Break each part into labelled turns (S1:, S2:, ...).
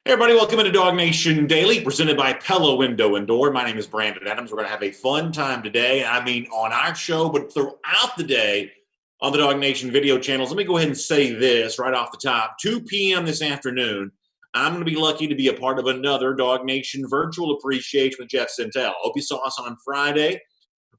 S1: Hey everybody, welcome into DawgNation Daily, presented by Pella Window and Door. My name is Brandon Adams. We're going to have a fun time today. I mean, on our show, but throughout the day on the DawgNation video channels. Let me go ahead and say this right off the top. 2 p.m. this afternoon, I'm going to be lucky to be a part of another DawgNation virtual appreciation with Jeff Sintel. Hope you saw us on Friday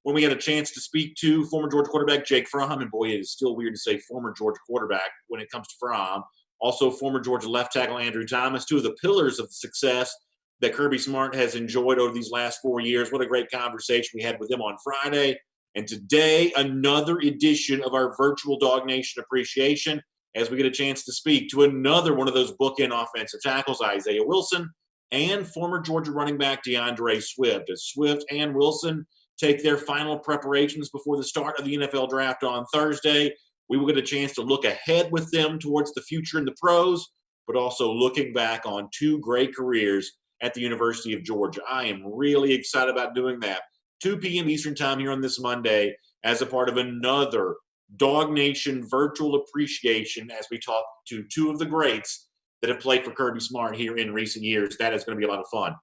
S1: when we had a chance to speak to former Georgia quarterback Jake Fromm. And boy, it is still weird to say former Georgia quarterback when it comes to Fromm. Also, former Georgia left tackle Andrew Thomas, two of the pillars of the success that Kirby Smart has enjoyed over these last 4 years. What a great conversation we had with him on Friday. And today, another edition of our virtual DawgNation appreciation as we get a chance to speak to another one of those bookend offensive tackles, Isaiah Wilson, and former Georgia running back DeAndre Swift. As Swift and Wilson take their final preparations before the start of the NFL draft on Thursday, we will get a chance to look ahead with them towards the future in the pros, but also looking back on two great careers at the University of Georgia. I am really excited about doing that. 2 p.m. Eastern time here on this Monday as a part of another DawgNation virtual appreciation as we talk to two of the greats that have played for Kirby Smart here in recent years. That is going to be a lot of fun.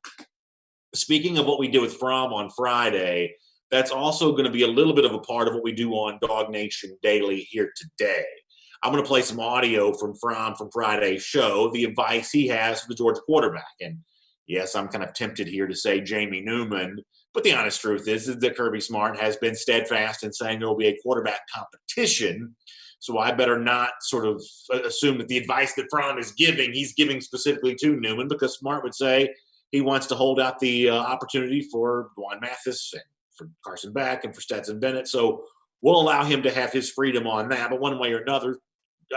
S1: Speaking of what we did with Fromm on Friday, that's also going to be a little bit of a part of what we do on DawgNation Daily here today. I'm going to play some audio from Fromm from Friday's show, the advice he has for the Georgia quarterback. And yes, I'm kind of tempted here to say Jamie Newman, but the honest truth is that Kirby Smart has been steadfast in saying there will be a quarterback competition. So I better not sort of assume that the advice that Fromm is giving, he's giving specifically to Newman, because Smart would say he wants to hold out the opportunity for Dwan Mathis and for Carson Beck and for Stetson Bennett. So we'll allow him to have his freedom on that. But one way or another,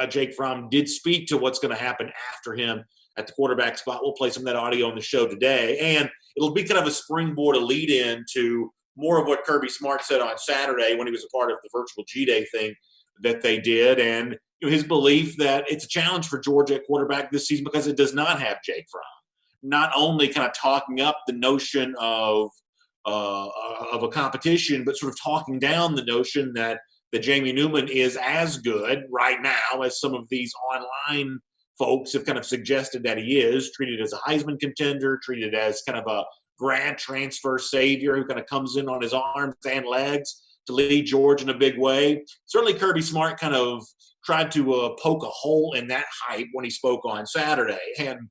S1: Jake Fromm did speak to what's going to happen after him at the quarterback spot. We'll play some of that audio on the show today. And it'll be kind of a springboard, a lead in to more of what Kirby Smart said on Saturday when he was a part of the virtual G-Day thing that they did. And his belief that it's a challenge for Georgia at quarterback this season because it does not have Jake Fromm. Not only kind of talking up the notion of a competition, but sort of talking down the notion that Jamie Newman is as good right now as some of these online folks have kind of suggested that he is, treated as a Heisman contender, treated as kind of a grad transfer savior who kind of comes in on his arms and legs to lead Georgia in a big way. Certainly Kirby Smart kind of tried to poke a hole in that hype when he spoke on Saturday. And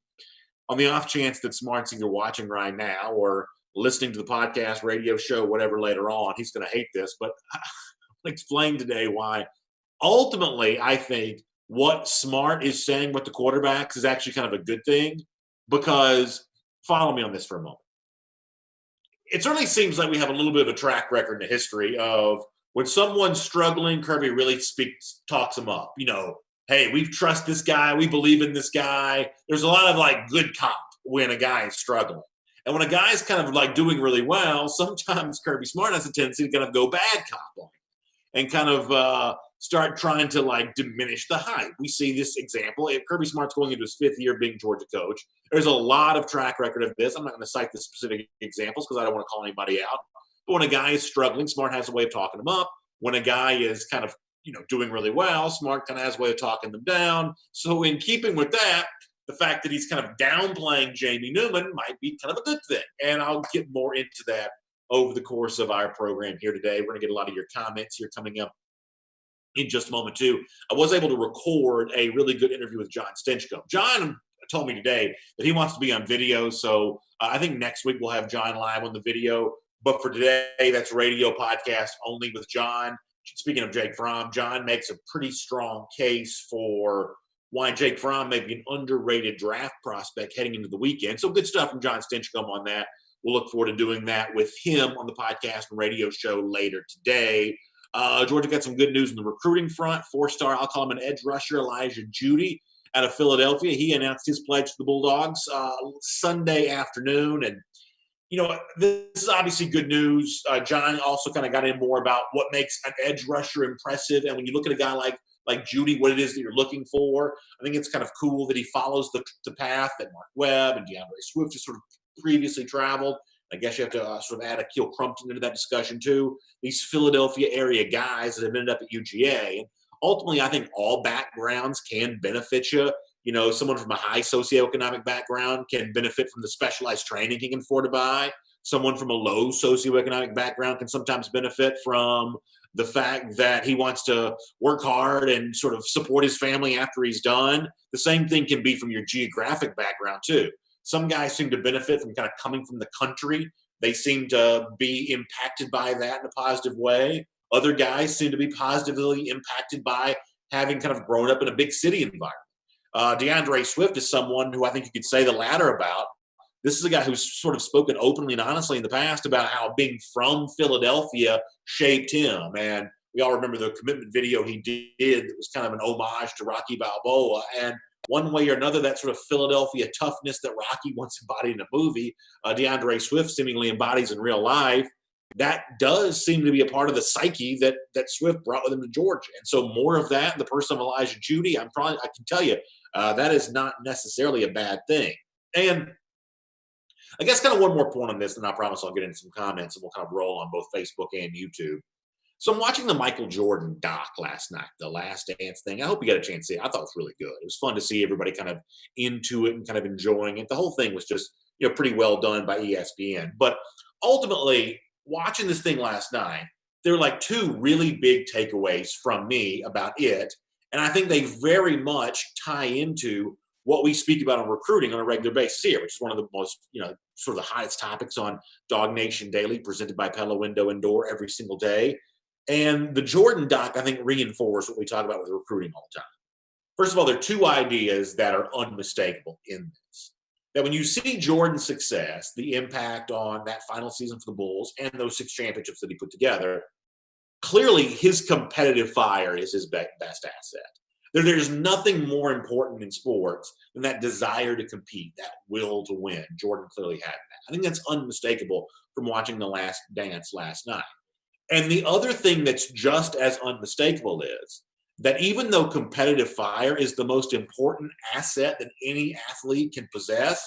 S1: on the off chance that Smart's either watching right now or listening to the podcast, radio show, whatever later on, he's going to hate this, but I'll explain today why. Ultimately, I think what Smart is saying with the quarterbacks is actually kind of a good thing, because follow me on this for a moment. It certainly seems like we have a little bit of a track record in the history of when someone's struggling, Kirby really talks them up. Hey, we trust this guy. We believe in this guy. There's a lot of like good cop when a guy is struggling. And when a guy's kind of like doing really well, sometimes Kirby Smart has a tendency to kind of go bad cop on him and kind of start trying to like diminish the hype. We see this example. If Kirby Smart's going into his 5th year being Georgia coach, there's a lot of track record of this. I'm not going to cite the specific examples because I don't want to call anybody out. But when a guy is struggling, Smart has a way of talking him up. When a guy is kind of doing really well, Smart kind of has a way of talking them down. So in keeping with that, the fact that he's kind of downplaying Jamie Newman might be kind of a good thing. And I'll get more into that over the course of our program here today. We're going to get a lot of your comments here coming up in just a moment, too. I was able to record a really good interview with John Stinchcomb. John told me today that he wants to be on video, so I think next week we'll have John live on the video. But for today, that's radio podcast only with John. Speaking of Jake Fromm, John makes a pretty strong case for why Jake Fromm may be an underrated draft prospect heading into the weekend. So good stuff from John Stinchcomb on that. We'll look forward to doing that with him on the podcast and radio show later today. Georgia got some good news on the recruiting front. 4-star, I'll call him an edge rusher, Elijah Judy out of Philadelphia. He announced his pledge to the Bulldogs Sunday afternoon. And, this is obviously good news. John also kind of got in more about what makes an edge rusher impressive. And when you look at a guy like Judy, what it is that you're looking for, I think it's kind of cool that he follows the path that Mark Webb and DeAndre Swift just sort of previously traveled. I guess you have to sort of add a Keel Crumpton into that discussion too. These Philadelphia area guys that have ended up at UGA. And ultimately, I think all backgrounds can benefit you. Someone from a high socioeconomic background can benefit from the specialized training he can afford to buy. Someone from a low socioeconomic background can sometimes benefit from the fact that he wants to work hard and sort of support his family after he's done. The same thing can be from your geographic background, too. Some guys seem to benefit from kind of coming from the country. They seem to be impacted by that in a positive way. Other guys seem to be positively impacted by having kind of grown up in a big city environment. DeAndre Swift is someone who I think you could say the latter about. This is a guy who's sort of spoken openly and honestly in the past about how being from Philadelphia shaped him. And we all remember the commitment video he did that was kind of an homage to Rocky Balboa. And one way or another, that sort of Philadelphia toughness that Rocky once embodied in a movie, DeAndre Swift seemingly embodies in real life. That does seem to be a part of the psyche that Swift brought with him to Georgia. And so more of that, the person of Elijah Jeudy, I can tell you, that is not necessarily a bad thing. And I guess kind of one more point on this, and I promise I'll get into some comments and we'll kind of roll on both Facebook and YouTube. So I'm watching the Michael Jordan doc last night, the Last Dance thing. I hope you got a chance to see it. I thought it was really good. It was fun to see everybody kind of into it and kind of enjoying it. The whole thing was just, pretty well done by ESPN. But ultimately, watching this thing last night, there were like two really big takeaways from me about it. And I think they very much tie into what we speak about on recruiting on a regular basis here, which is one of the most, sort of the hottest topics on DawgNation Daily, presented by Pella Window and Door every single day. And the Jordan doc, I think, reinforced what we talk about with recruiting all the time. First of all, there are two ideas that are unmistakable in this. That when you see Jordan's success, the impact on that final season for the Bulls and those 6 championships that he put together, clearly his competitive fire is his best asset. There's nothing more important in sports than that desire to compete, that will to win. Jordan clearly had that. I think that's unmistakable from watching The Last Dance last night. And the other thing that's just as unmistakable is that even though competitive fire is the most important asset that any athlete can possess,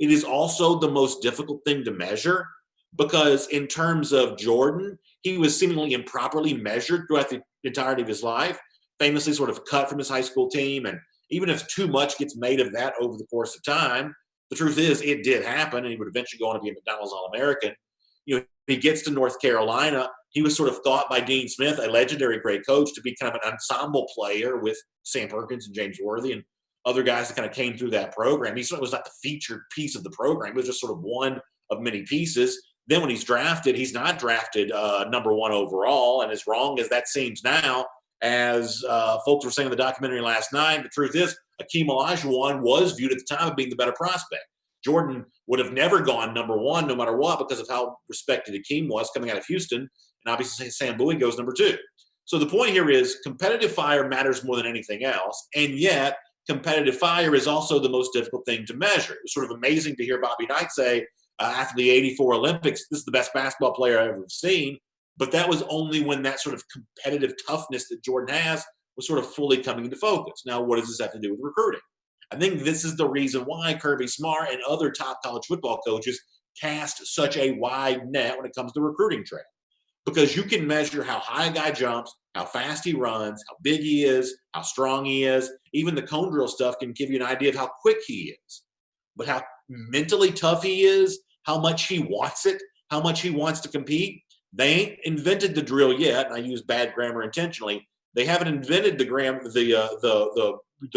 S1: it is also the most difficult thing to measure, because in terms of Jordan, he was seemingly improperly measured throughout the entirety of his life, famously sort of cut from his high school team. And even if too much gets made of that over the course of time, the truth is it did happen, and he would eventually go on to be a McDonald's All-American. He gets to North Carolina. He was sort of thought by Dean Smith, a legendary great coach, to be kind of an ensemble player with Sam Perkins and James Worthy and other guys that kind of came through that program. He certainly was not the featured piece of the program. It was just sort of one of many pieces. Then when he's drafted, he's not drafted number 1 overall. And as wrong as that seems now, as folks were saying in the documentary last night, the truth is Akeem Olajuwon was viewed at the time of being the better prospect. Jordan would have never gone number 1 no matter what because of how respected Akeem was coming out of Houston. And obviously Sam Bowie goes number 2. So the point here is competitive fire matters more than anything else. And yet competitive fire is also the most difficult thing to measure. It was sort of amazing to hear Bobby Knight say after the 84 Olympics, this is the best basketball player I've ever seen. But that was only when that sort of competitive toughness that Jordan has was sort of fully coming into focus. Now, what does this have to do with recruiting? I think this is the reason why Kirby Smart and other top college football coaches cast such a wide net when it comes to recruiting trail. Because you can measure how high a guy jumps, how fast he runs, how big he is, how strong he is. Even the cone drill stuff can give you an idea of how quick he is. But how mentally tough he is, how much he wants it, how much he wants to compete. They ain't invented the drill yet, and I use bad grammar intentionally. They haven't invented the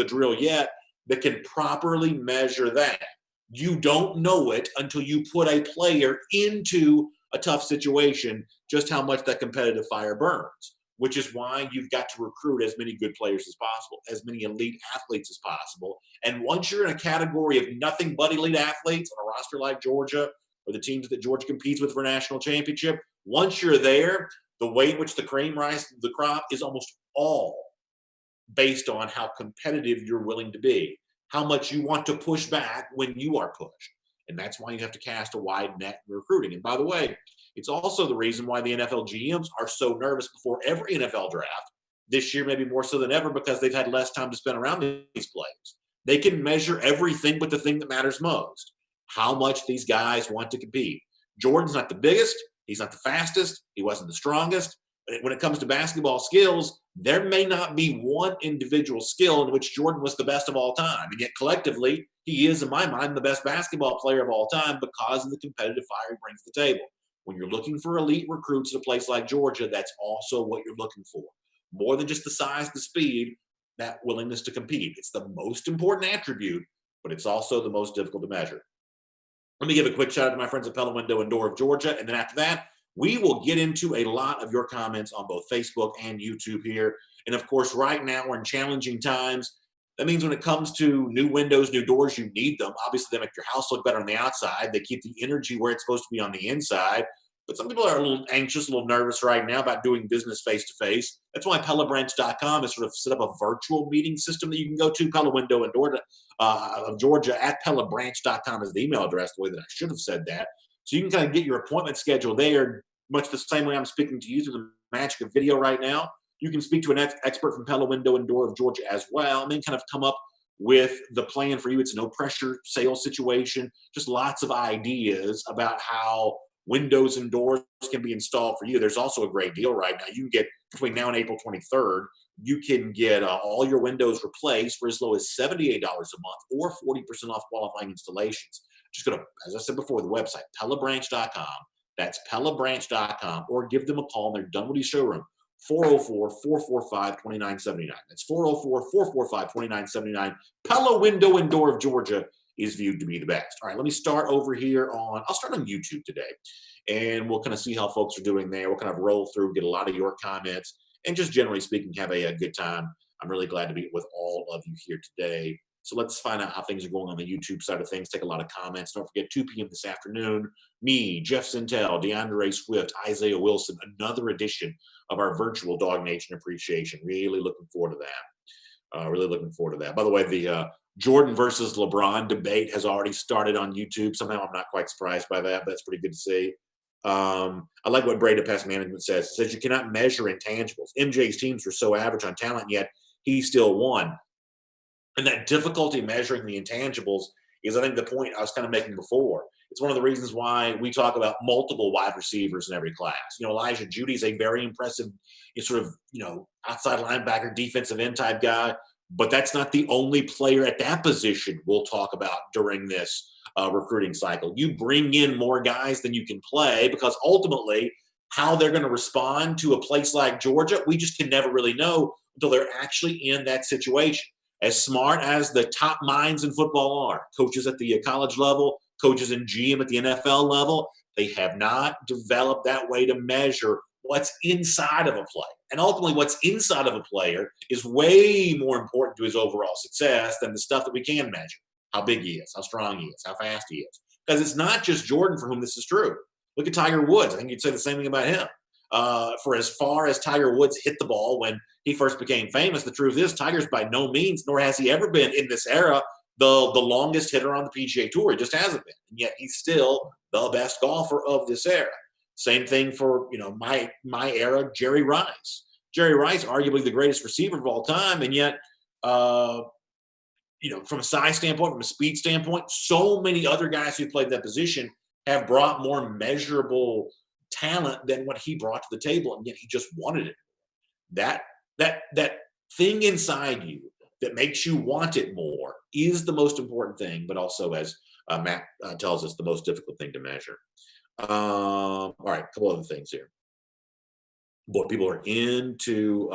S1: drill yet that can properly measure that. You don't know it until you put a player into a tough situation, just how much that competitive fire burns, which is why you've got to recruit as many good players as possible, as many elite athletes as possible. And once you're in a category of nothing but elite athletes on a roster like Georgia or the teams that Georgia competes with for a national championship, once you're there, the way in which the cream rises to the crop is almost all based on how competitive you're willing to be, how much you want to push back when you are pushed. And that's why you have to cast a wide net in recruiting. And by the way, it's also the reason why the NFL GMs are so nervous before every NFL draft. This year, maybe more so than ever, because they've had less time to spend around these players. They can measure everything but the thing that matters most, how much these guys want to compete. Jordan's not the biggest. He's not the fastest. He wasn't the strongest. When it comes to basketball skills, there may not be one individual skill in which Jordan was the best of all time. And yet collectively, he is, in my mind, the best basketball player of all time because of the competitive fire he brings to the table. When you're looking for elite recruits at a place like Georgia, that's also what you're looking for. More than just the size, the speed, that willingness to compete. It's the most important attribute, but it's also the most difficult to measure. Let me give a quick shout out to my friends at Pella Window and Door of Georgia. And then after that, we will get into a lot of your comments on both Facebook and YouTube here. And of course, right now we're in challenging times. That means when it comes to new windows, new doors, you need them. Obviously, they make your house look better on the outside. They keep the energy where it's supposed to be on the inside. But some people are a little anxious, a little nervous right now about doing business face-to-face. That's why PellaBranch.com has sort of set up a virtual meeting system that you can go to. Pella Window and Door of Georgia at PellaBranch.com is the email address, the way that I should have said that. So you can kind of get your appointment schedule there, much the same way I'm speaking to you through the magic of video right now. You can speak to an expert from Pella Window and Door of Georgia as well, and then kind of come up with the plan for you. It's no pressure sales situation, just lots of ideas about how windows and doors can be installed for you. There's also a great deal right now. You can get, between now and April 23rd, you can get all your windows replaced for as low as $78 a month or 40% off qualifying installations. Just go to, as I said before, the website, PellaBranch.com. That's PellaBranch.com, or give them a call. They're Dunwoody Showroom, 404-445-2979. That's 404-445-2979. Pella Window and Door of Georgia is viewed to be the best. All right, let me start over here I'll start on YouTube today, and we'll kind of see how folks are doing there. We'll kind of roll through, get a lot of your comments, and just generally speaking, have a good time. I'm really glad to be with all of you here today. So let's find out how things are going on the YouTube side of things. Take a lot of comments. Don't forget, 2 p.m. this afternoon, me, Jeff Sintel, DeAndre Swift, Isaiah Wilson, another edition of our virtual DawgNation appreciation. Really looking forward to that. Really looking forward to that. By the way, the Jordan versus LeBron debate has already started on YouTube. Somehow I'm not quite surprised by that, but that's pretty good to see. I like what Brady Pest Management says. It says you cannot measure intangibles. MJ's teams were so average on talent, yet he still won. And that difficulty measuring the intangibles is, I think, the point I was kind of making before. It's one of the reasons why we talk about multiple wide receivers in every class. Elijah Judy's a very impressive, outside linebacker, defensive end type guy, but that's not the only player at that position we'll talk about during this recruiting cycle. You bring in more guys than you can play, because ultimately how they're going to respond to a place like Georgia, we just can never really know until they're actually in that situation. As smart as the top minds in football are, coaches at the college level, coaches in GM at the NFL level, they have not developed that way to measure what's inside of a player. And ultimately, what's inside of a player is way more important to his overall success than the stuff that we can measure. How big he is, how strong he is, how fast he is. Because it's not just Jordan for whom this is true. Look at Tiger Woods. I think you'd say the same thing about him. For as far as Tiger Woods hit the ball when he first became famous, the truth is Tiger's by no means, nor has he ever been in this era, the longest hitter on the PGA Tour. He just hasn't been. And yet he's still the best golfer of this era. Same thing for, my era, Jerry Rice. Jerry Rice, arguably the greatest receiver of all time, and yet, from a size standpoint, from a speed standpoint, so many other guys who played that position have brought more measurable talent than what he brought to the table, and yet he just wanted it. That thing inside you that makes you want it more is the most important thing, but also, as Matt tells us, the most difficult thing to measure. All right, a couple other things here. Boy, people are into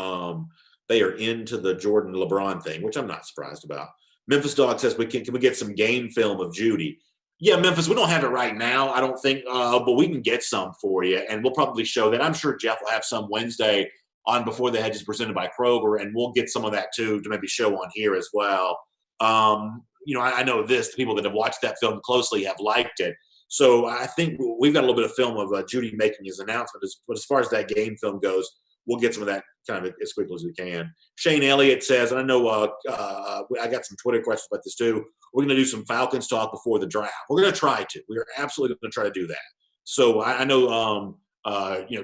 S1: the Jordan LeBron thing, which I'm not surprised about. Memphis Dog says, can we get some game film of Judy? Yeah, Memphis, we don't have it right now, I don't think, but we can get some for you, and we'll probably show that. I'm sure Jeff will have some Wednesday on Before the Hedges presented by Kroger, and we'll get some of that too to maybe show on here as well. I know the people that have watched that film closely have liked it. So I think we've got a little bit of film of Judy making his announcement. But as far as that game film goes, we'll get some of that kind of as quickly as we can. Shane Elliott says, and I know I got some Twitter questions about this too, we're going to do some Falcons talk before the draft. We're going to try to. We are absolutely going to try to do that. So I know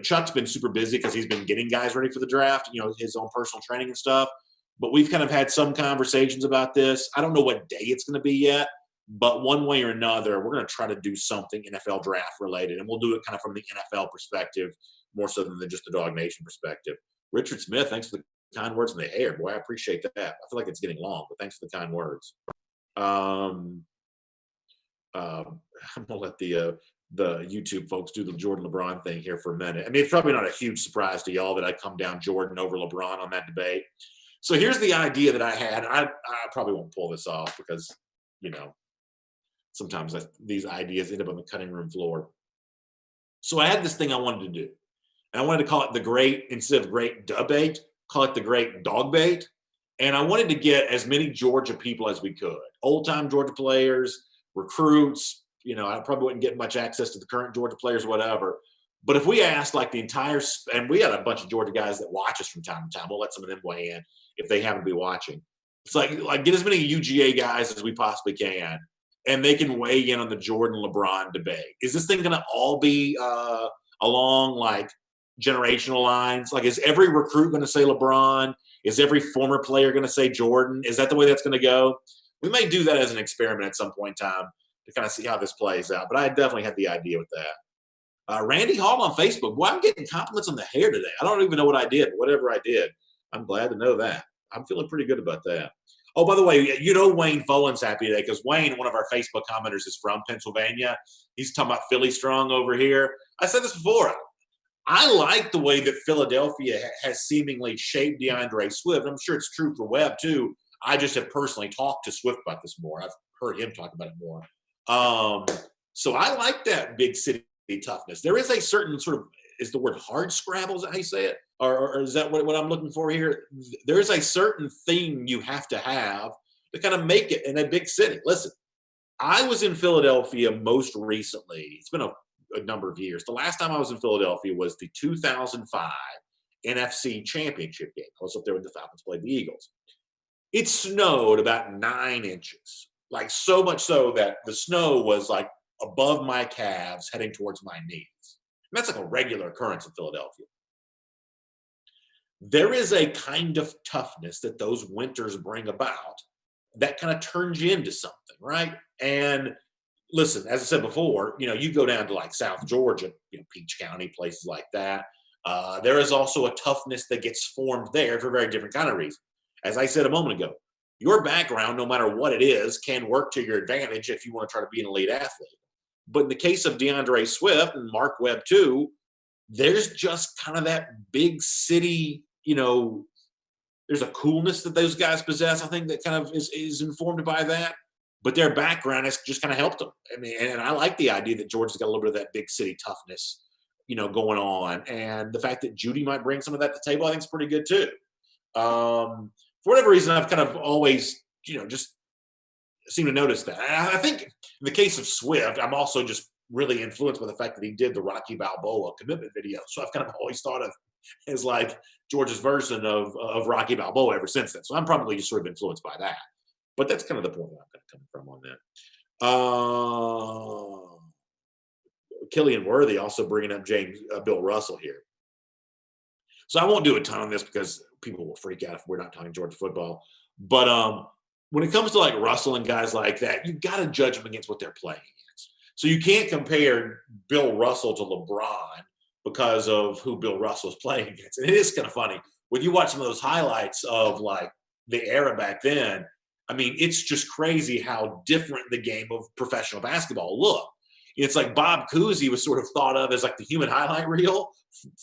S1: Chuck's been super busy because he's been getting guys ready for the draft, his own personal training and stuff. But we've kind of had some conversations about this. I don't know what day it's going to be yet, But one way or another, we're going to try to do something NFL draft related, and we'll do it kind of from the NFL perspective more so than just the Dog Nation perspective. Richard Smith, thanks for the kind words in the air, boy. I appreciate that. I feel like it's getting long, but thanks for the kind words. I'm gonna let the YouTube folks do the Jordan LeBron thing here for a minute. I mean, it's probably not a huge surprise to y'all that I come down Jordan over LeBron on that debate. So here's the idea that I had. I probably won't pull this off because, you know, sometimes these ideas end up on the cutting room floor. So I had this thing I wanted to do. And I wanted to call it the great, instead of great debate, call it the great dog bait. And I wanted to get as many Georgia people as we could. Old-time Georgia players, recruits. You know, I probably wouldn't get much access to the current Georgia players, whatever. But if we asked like the entire, and we got a bunch of Georgia guys that watch us from time to time, we'll let some of them weigh in if they happen to be watching. It's like get as many UGA guys as we possibly can, and they can weigh in on the Jordan LeBron debate. Is this thing going to all be along like generational lines? Like, is every recruit going to say LeBron? Is every former player going to say Jordan? Is that the way that's going to go? We may do that as an experiment at some point in time to kind of see how this plays out. But I definitely had the idea with that. Randy Hall on Facebook. Boy, I'm getting compliments on the hair today. I don't even know what I did, but whatever I did, I'm glad to know that. I'm feeling pretty good about that. Oh, by the way, you know Wayne Folan's happy today because Wayne, one of our Facebook commenters, is from Pennsylvania. He's talking about Philly strong over here. I said this before. I like the way that Philadelphia has seemingly shaped DeAndre Swift. I'm sure it's true for Webb, too. I just have personally talked to Swift about this more. I've heard him talk about it more. So I like that big city toughness. There is a certain sort of, is the word hard scrabble, is that how you say it? Or is that what I'm looking for here? There is a certain thing you have to kind of make it in a big city. Listen, I was in Philadelphia most recently. It's been a number of years. The last time I was in Philadelphia was the 2005 NFC Championship game. I was up there when the Falcons played the Eagles. It snowed about 9 inches, like so much so that the snow was like above my calves heading towards my knees. And that's like a regular occurrence in Philadelphia. There is a kind of toughness that those winters bring about that kind of turns you into something, right? And listen, as I said before, you know, you go down to like South Georgia, you know, Peach County, places like that. There is also a toughness that gets formed there for a very different kind of reason. As I said a moment ago, your background, no matter what it is, can work to your advantage if you want to try to be an elite athlete. But in the case of DeAndre Swift and Mark Webb too, there's just kind of that big city, you know, there's a coolness that those guys possess, I think, that kind of is informed by that. But their background has just kind of helped them. I mean, and I like the idea that Georgia's got a little bit of that big city toughness, you know, going on. And the fact that Judy might bring some of that to the table, I think is pretty good too. For whatever reason, I've kind of always, you know, just seem to notice that. I think in the case of Swift, I'm also just really influenced by the fact that he did the Rocky Balboa commitment video. So I've kind of always thought of as like Georgia's version of Rocky Balboa ever since then. So I'm probably just sort of influenced by that. But that's kind of the point I'm kind of coming from on that. Killian Worthy also bringing up Bill Russell here. So I won't do a ton on this because people will freak out if we're not talking Georgia football. But when it comes to like Russell and guys like that, you got to judge them against what they're playing against. So you can't compare Bill Russell to LeBron because of who Bill Russell's playing against. And it is kind of funny when you watch some of those highlights of like the era back then. I mean, it's just crazy how different the game of professional basketball looked. It's like Bob Cousy was sort of thought of as like the human highlight reel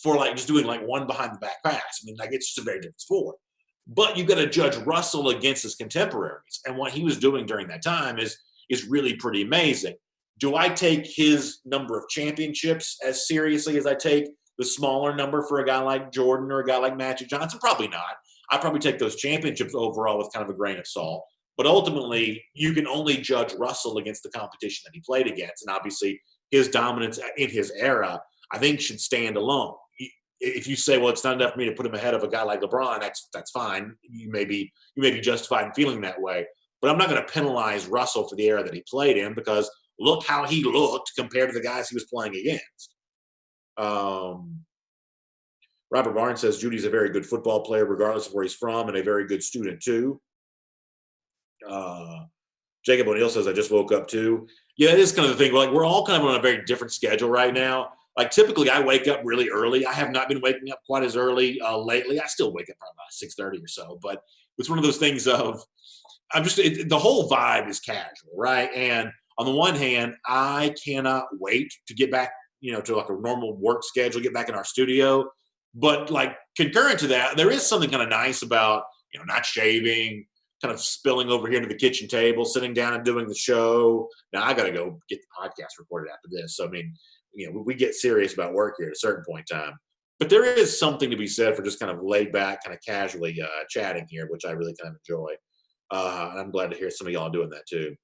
S1: for like just doing like one behind the back pass. I mean, like it's just a very different sport. But you've got to judge Russell against his contemporaries. And what he was doing during that time is really pretty amazing. Do I take his number of championships as seriously as I take the smaller number for a guy like Jordan or a guy like Magic Johnson? Probably not. I probably take those championships overall with kind of a grain of salt. But ultimately, you can only judge Russell against the competition that he played against. And obviously, his dominance in his era, I think, should stand alone. If you say, well, it's not enough for me to put him ahead of a guy like LeBron, that's fine. You may be justified in feeling that way. But I'm not going to penalize Russell for the era that he played in because look how he looked compared to the guys he was playing against. Robert Barnes says Judy's a very good football player, regardless of where he's from, and a very good student, too. Jacob O'Neill says, I just woke up too. Yeah, it is kind of the thing. Like, we're all kind of on a very different schedule right now. Like, typically I wake up really early. I have not been waking up quite as early lately. I still wake up probably about 6:30 or so, but it's one of those things of the whole vibe is casual, right? And on the one hand, I cannot wait to get back, to like a normal work schedule, get back in our studio. But like concurrent to that, there is something kind of nice about, not shaving, kind of spilling over here to the kitchen table, sitting down and doing the show. Now I got to go get the podcast recorded after this. So, I mean, we get serious about work here at a certain point in time. But there is something to be said for just kind of laid back, kind of casually chatting here, which I really kind of enjoy. And I'm glad to hear some of y'all doing that too.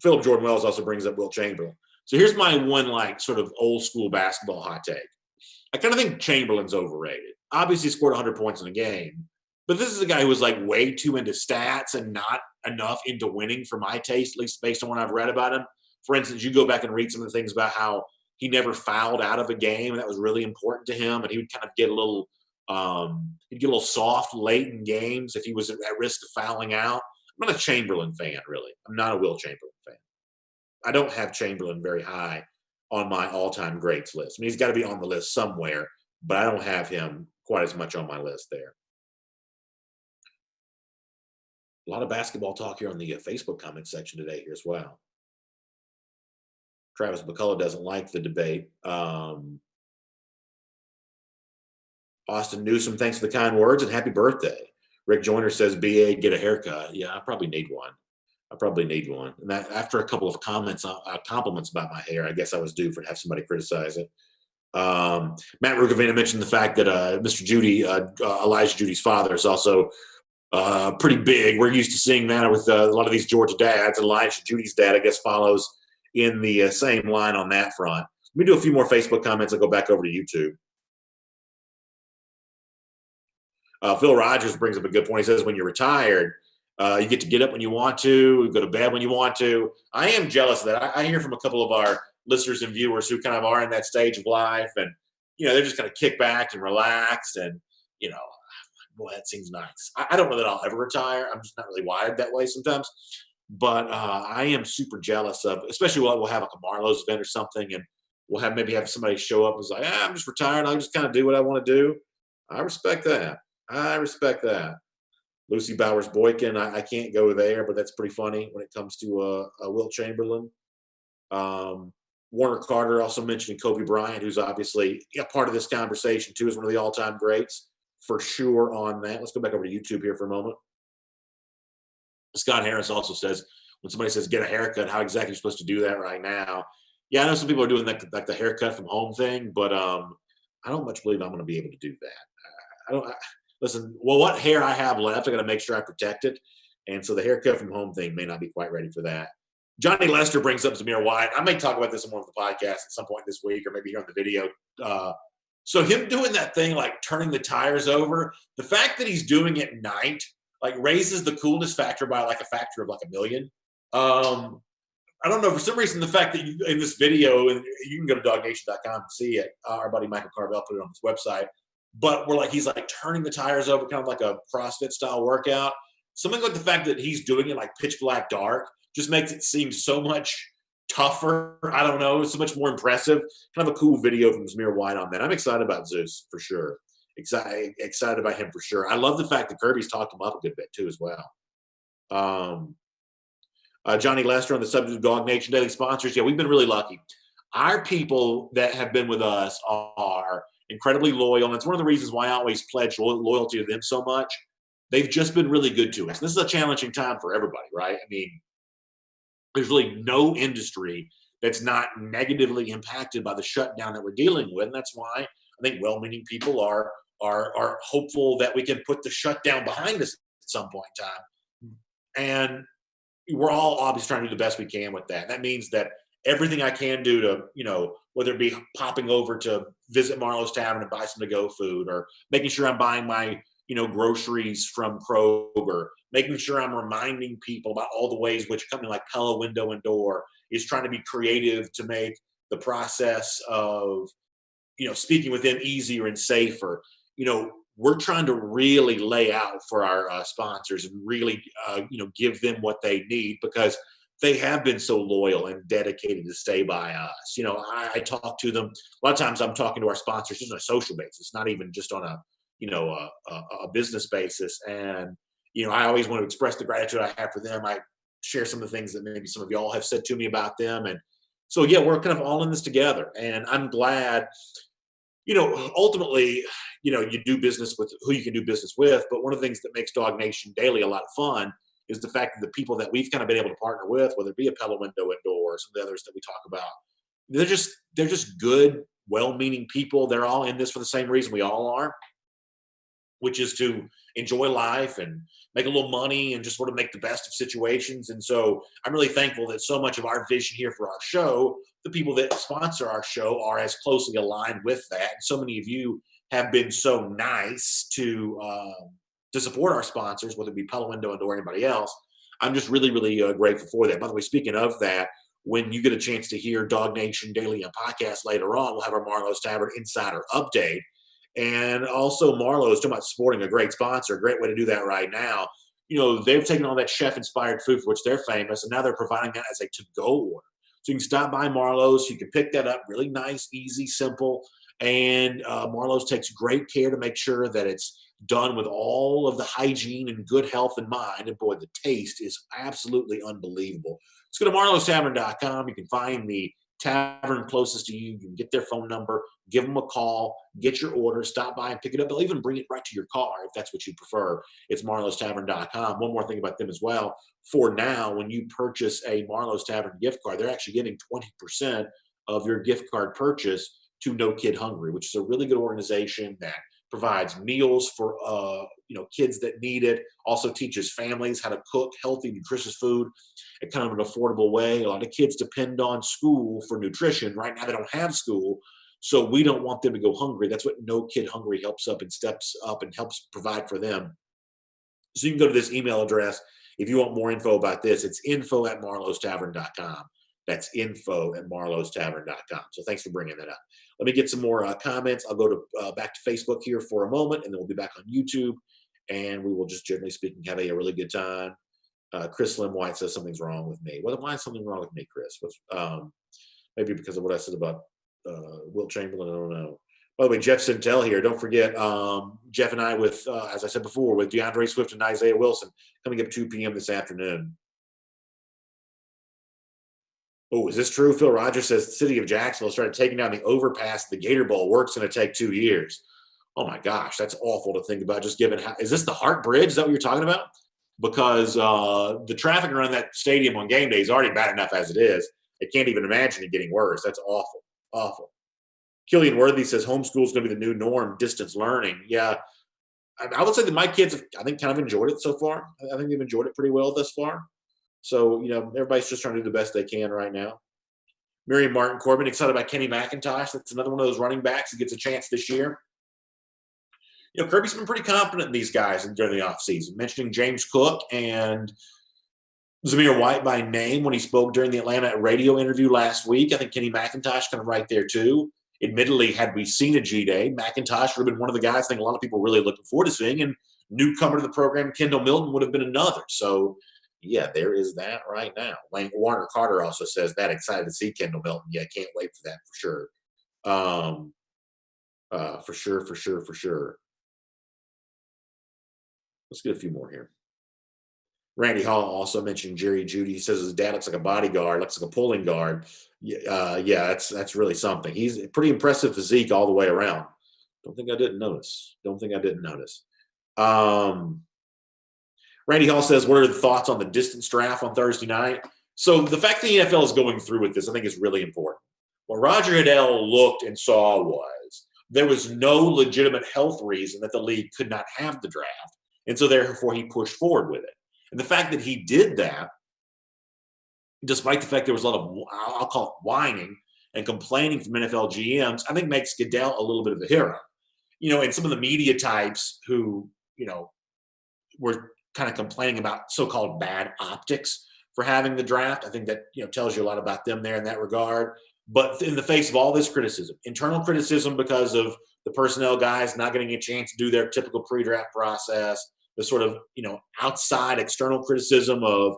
S1: Philip Jordan Wells also brings up Wilt Chamberlain. So here's my one like sort of old school basketball hot take. I kind of think Chamberlain's overrated. Obviously scored 100 points in a game, but this is a guy who was like way too into stats and not enough into winning for my taste, at least based on what I've read about him. For instance, you go back and read some of the things about how he never fouled out of a game, and that was really important to him. And he would kind of get a little soft late in games if he was at risk of fouling out. I'm not a Chamberlain fan, really. I'm not a Wilt Chamberlain fan. I don't have Chamberlain very high on my all-time greats list. I mean, he's got to be on the list somewhere, but I don't have him quite as much on my list there. A lot of basketball talk here on the Facebook comment section today here as well. Travis McCullough doesn't like the debate. Austin Newsom, thanks for the kind words and happy birthday. Rick Joyner says, BA, get a haircut. Yeah, I probably need one. And that after a couple of compliments about my hair, I guess I was due for to have somebody criticize it. Matt Rugavina mentioned the fact that Mr. Judy, Elijah Judy's father, is also pretty big. We're used to seeing that with a lot of these Georgia dads. Elijah Judy's dad, I guess, follows in the same line on that front. Let me do a few more Facebook comments. I'll go back over to YouTube. Phil Rogers brings up a good point. He says, when you're retired, you get to get up when you want to, go to bed when you want to. I am jealous of that. I hear from a couple of our listeners and viewers who kind of are in that stage of life, and they're just kind of kick back and relax, and boy, that seems nice. I don't know that I'll ever retire. I'm just not really wired that way sometimes. But I am super jealous of, especially we'll have like a Marlowe's event or something, and we'll maybe have somebody show up and say, I'm just retired. I'll just kind of do what I want to do. I respect that. Lucy Bowers Boykin, I can't go there, but that's pretty funny when it comes to Wilt Chamberlain. Warner Carter also mentioning Kobe Bryant, who's obviously a part of this conversation too, is one of the all-time greats for sure on that. Let's go back over to YouTube here for a moment. Scott Harris also says, when somebody says get a haircut, how exactly are you supposed to do that right now? Yeah, I know some people are doing that, like the haircut from home thing, but I don't much believe I'm going to be able to do that. Listen, well, what hair I have left, I got to make sure I protect it. And so the haircut from home thing may not be quite ready for that. Johnny Lester brings up Zamir White. I may talk about this in one of the podcasts at some point this week, or maybe here on the video. So him doing that thing, like turning the tires over, the fact that he's doing it at night, like raises the coolness factor by like a factor of like 1 million. I don't know, for some reason, the fact that in this video, and you can go to DawgNation.com and see it, our buddy Michael Carvel put it on his website, but he's like turning the tires over, kind of like a CrossFit style workout. Something like the fact that he's doing it like pitch black dark just makes it seem so much tougher. I don't know, so much more impressive. Kind of a cool video from Zamir White on that. I'm excited about Zeus for sure. Excited about him for sure. I love the fact that Kirby's talked him up a good bit too as well. Johnny Lester on the subject of DawgNation Daily sponsors. Yeah, we've been really lucky. Our people that have been with us are incredibly loyal, and it's one of the reasons why I always pledge loyalty to them so much. They've just been really good to us. This is a challenging time for everybody, right? I mean, there's really no industry that's not negatively impacted by the shutdown that we're dealing with, and that's why I think well-meaning people are hopeful that we can put the shutdown behind us at some point in time. And we're all obviously trying to do the best we can with that. That means that everything I can do to, whether it be popping over to visit Marlowe's Tavern and buy some to-go food, or making sure I'm buying my, groceries from Kroger, making sure I'm reminding people about all the ways which a company like Pella Window and Door is trying to be creative to make the process of, speaking with them easier and safer. we're trying to really lay out for our sponsors and really, give them what they need because they have been so loyal and dedicated to stay by us. I talk to them a lot of times. I'm talking to our sponsors just on a social basis, not even just on a business basis. And I always want to express the gratitude I have for them. I share some of the things that maybe some of y'all have said to me about them, and so yeah, we're kind of all in this together. And I'm glad ultimately, you do business with who you can do business with. But one of the things that makes DawgNation Daily a lot of fun is the fact that the people that we've kind of been able to partner with, whether it be a Pella Window and Door or some of the others that we talk about, they're just good, well-meaning people. They're all in this for the same reason we all are, which is to enjoy life and make a little money and just sort of make the best of situations. And so I'm really thankful that so much of our vision here for our show, the people that sponsor our show are as closely aligned with that. And so many of you have been so nice to support our sponsors, whether it be Pella Window or anybody else. I'm just really, really grateful for that. By the way, speaking of that, when you get a chance to hear DawgNation Daily on podcast later on, we'll have our Marlowe's Tavern Insider Update. And also Marlowe's, talking about supporting a great sponsor, a great way to do that right now. They've taken all that chef-inspired food for which they're famous, and now they're providing that as a to-go order. So you can stop by Marlowe's. You can pick that up really nice, easy, simple. And Marlowe's takes great care to make sure that it's done with all of the hygiene and good health in mind. And boy, the taste is absolutely unbelievable. Let's go to marlowstavern.com. You can find the tavern closest to you. You can get their phone number, give them a call, get your order, stop by and pick it up. They'll even bring it right to your car if that's what you prefer. It's marlowstavern.com. One more thing about them as well. For now, when you purchase a Marlowe's Tavern gift card, they're actually giving 20% of your gift card purchase to No Kid Hungry, which is a really good organization that provides meals for kids that need it, also teaches families how to cook healthy, nutritious food at kind of an affordable way. A lot of kids depend on school for nutrition. Right now they don't have school, so we don't want them to go hungry. That's what No Kid Hungry helps up and steps up and helps provide for them. So you can go to this email address if you want more info about this. It's info@marlowstavern.com. That's info@marlowstavern.com. So thanks for bringing that up. Let me get some more comments. I'll go to back to Facebook here for a moment, and then we'll be back on YouTube, and we will just, generally speaking, have a really good time. Chris Slim White says something's wrong with me. Why is something wrong with me, Chris? Maybe because of what I said about Wilt Chamberlain. I don't know. By the way, Jeff Sintel here. Don't forget, Jeff and I with, as I said before, with DeAndre Swift and Isaiah Wilson coming up 2 p.m. this afternoon. Oh, is this true? Phil Rogers says the city of Jacksonville started taking down the overpass. The Gator Bowl work's going to take 2 years. Oh my gosh, that's awful to think about. Just given is this the Hart Bridge? Is that what you're talking about? Because the traffic around that stadium on game day is already bad enough as it is. I can't even imagine it getting worse. That's awful, awful. Killian Worthy says homeschool is going to be the new norm, distance learning. Yeah, I would say that my kids have, I think, kind of enjoyed it so far. I think they've enjoyed it pretty well thus far. So, everybody's just trying to do the best they can right now. Miriam Martin Corbin, excited about Kenny McIntosh. That's another one of those running backs that gets a chance this year. Kirby's been pretty confident in these guys during the offseason, mentioning James Cook and Zamir White by name when he spoke during the Atlanta radio interview last week. I think Kenny McIntosh kind of right there too. Admittedly, had we seen a G-Day, McIntosh would have been one of the guys I think a lot of people really looking forward to seeing, and newcomer to the program, Kendall Milton, would have been another. So, yeah, there is that right now. Warner Carter also says that, excited to see Kendall Milton. Yeah, can't wait for that for sure. For sure. Let's get a few more here. Randy Hall also mentioned Jerry Jeudy. He says his dad looks like a bodyguard, looks like a pulling guard. Yeah, that's really something. He's a pretty impressive physique all the way around. Don't think I didn't notice. Randy Hall says, what are the thoughts on the distance draft on Thursday night? So the fact that the NFL is going through with this, I think, is really important. What Roger Goodell looked and saw was there was no legitimate health reason that the league could not have the draft. And so therefore he pushed forward with it. And the fact that he did that, despite the fact there was a lot of, I'll call it whining and complaining from NFL GMs, I think makes Goodell a little bit of a hero. And some of the media types who, were kind of complaining about so-called bad optics for having the draft, I think that, tells you a lot about them there in that regard. But in the face of all this criticism, internal criticism because of the personnel guys not getting a chance to do their typical pre-draft process, the sort of, outside external criticism of,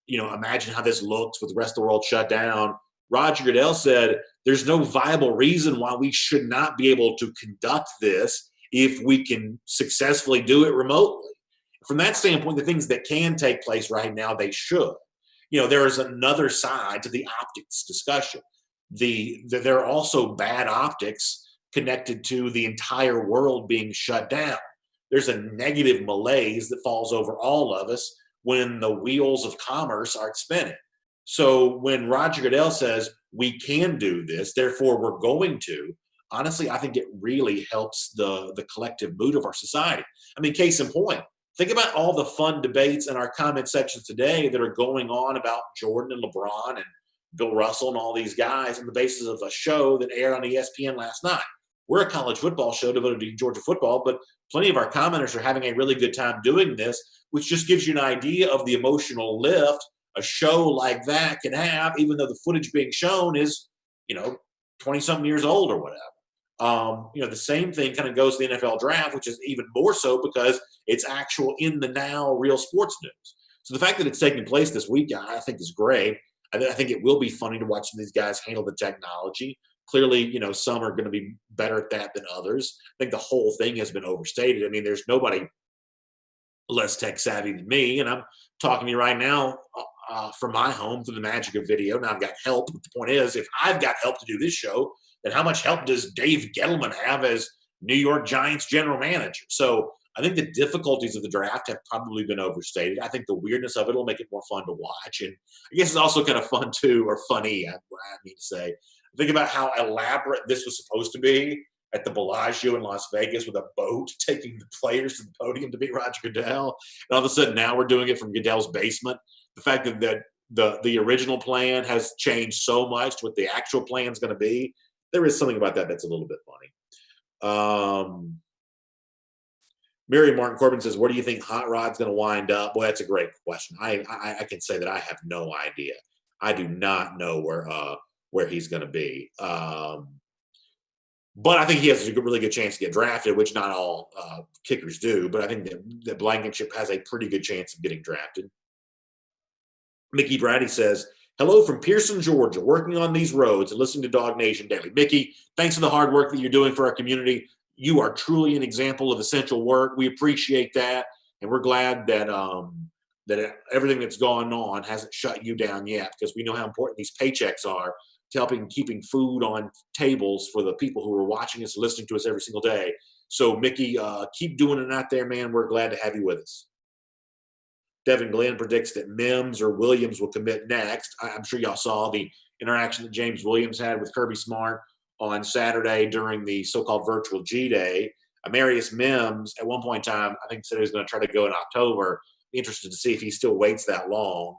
S1: imagine how this looks with the rest of the world shut down. Roger Goodell said there's no viable reason why we should not be able to conduct this if we can successfully do it remotely. From that standpoint, the things that can take place right now, they should. There is another side to the optics discussion. There are also bad optics connected to the entire world being shut down. There's a negative malaise that falls over all of us when the wheels of commerce aren't spinning. So when Roger Goodell says we can do this, therefore we're going to, honestly, I think it really helps the collective mood of our society. I mean, case in point, think about all the fun debates in our comment sections today that are going on about Jordan and LeBron and Bill Russell and all these guys on the basis of a show that aired on ESPN last night. We're a college football show devoted to Georgia football, but plenty of our commenters are having a really good time doing this, which just gives you an idea of the emotional lift a show like that can have, even though the footage being shown is, 20-something years old or whatever. The same thing kind of goes to the NFL draft, which is even more so because it's actual in the now real sports news. So the fact that it's taking place this week, I think is great. I think it will be funny to watch these guys handle the technology. Clearly, some are going to be better at that than others. I think the whole thing has been overstated. I mean, there's nobody less tech savvy than me, and I'm talking to you right now from my home through the magic of video. Now I've got help, but the point is, if I've got help to do this show, then how much help does Dave Gettleman have as New York Giants general manager? So I think the difficulties of the draft have probably been overstated. I think the weirdness of it will make it more fun to watch. And I guess it's also kind of fun too, or funny, I mean to say. Think about how elaborate this was supposed to be at the Bellagio in Las Vegas with a boat taking the players to the podium to beat Roger Goodell. And all of a sudden now we're doing it from Goodell's basement. The fact that the original plan has changed so much to what the actual plan is going to be, there is something about that that's a little bit funny. Mary Martin Corbin says, where do you think Hot Rod's going to wind up? Well, that's a great question. I can say that I have no idea. I do not know where he's going to be. But I think he has a really good chance to get drafted, which not all kickers do. But I think that Blankenship has a pretty good chance of getting drafted. Mickey Brady says, hello from Pearson, Georgia, working on these roads and listening to DawgNation Daily. Mickey, thanks for the hard work that you're doing for our community. You are truly an example of essential work. We appreciate that. And we're glad that everything that's gone on hasn't shut you down yet, because we know how important these paychecks are to helping keeping food on tables for the people who are watching us and listening to us every single day. So, Mickey, keep doing it out there, man. We're glad to have you with us. Devin Glenn predicts that Mims or Williams will commit next. I'm sure y'all saw the interaction that James Williams had with Kirby Smart on Saturday during the so-called virtual G-Day. Amarius Mims, at one point in time, I think said he was going to try to go in October. Be interested to see if he still waits that long.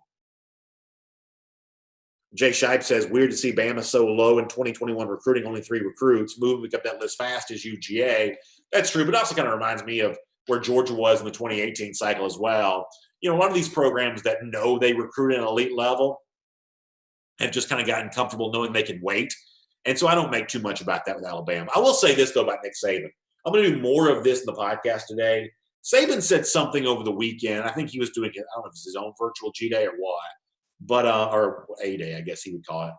S1: Jay Shipe says, weird to see Bama so low in 2021 recruiting, only 3 recruits. Moving up that list fast is UGA. That's true, but it also kind of reminds me of where Georgia was in the 2018 cycle as well. A lot of these programs that know they recruit at an elite level have just kind of gotten comfortable knowing they can wait. And so I don't make too much about that with Alabama. I will say this, though, about Nick Saban. I'm going to do more of this in the podcast today. Saban said something over the weekend. I think he was doing it. I don't know if it's his own virtual G-Day or what, but or A-Day, I guess he would call it.